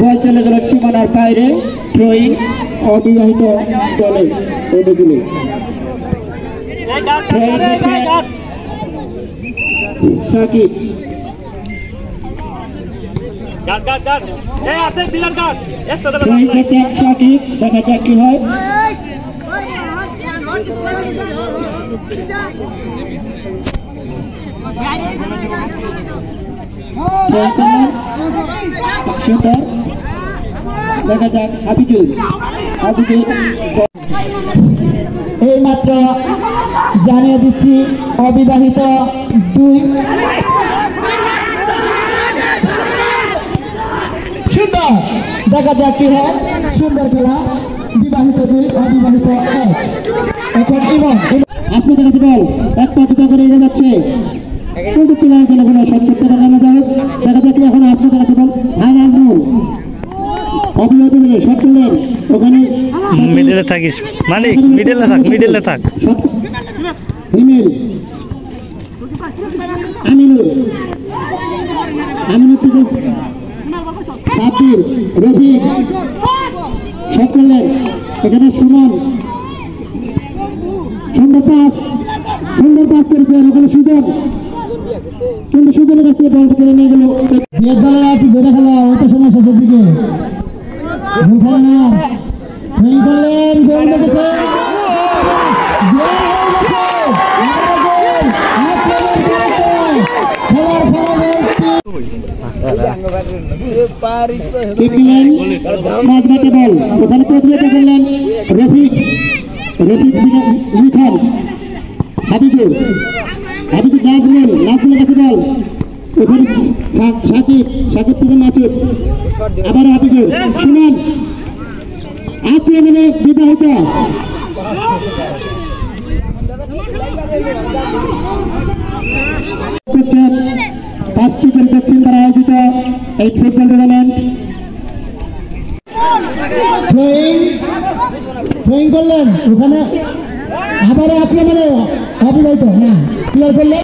বল চলে গেল সীমানার বাইরে। থ্রোইং অবিবাহিত দলে অনুগুলো। সাকিব সাকিব, দেখা যাক কি হয়। দেখা যাক হাবিজুল। এই মাত্র জানিয়ে দিচ্ছি অবিবাহিত 2। সুন্দর, দেখা যাক কি হয়। সুন্দর খেলা। বিবাহিত 2, অবিবাহিত 1। এখন ইমন আপনি দেখাতে বল এক পা দুপা করে এগিয়ে যাচ্ছে, কিন্তু প্লেয়ার গেলে কোনো শট করতে পারবে না। যাই দেখা যাক এখন আপনি দেখাতে বল। হ্যাঁ নাজমুল অবিবাহিত দিলে শট করলেন, ওখানে মিডলে থাকিস মালিক, মিডলে থাক, মিডলে থাক। হিমেল আমিনুর, আমিনুর থেকে সাব্বির রফিক শট করলেন, এখানে সুমন সুন্দর পাস করেছেন, ওখানে সুজন, কিন্তু সুজনের কাছ থেকে বল কেড়ে নিয়ে গেল। ধরে খেলা ওই তো সময় শেষের দিকে মাঝমাঠে বল, ওখানে প্রতিহত করলেন রফিক লিখন, হাবিজুর নাজমুলের কাছে বল, ওখানে সাকিব থেকে মাসুদ, আবার হাবিজুর, সুমন আক্রমণে বিবাহিত। পাঁচটি দক্ষিণ দ্বারা আয়োজিত এই ফুটবল টুর্নামেন্ট। করলেন ওখানে, আবার আক্রমণে অবিবাহিত না প্লেয়ার করলেন।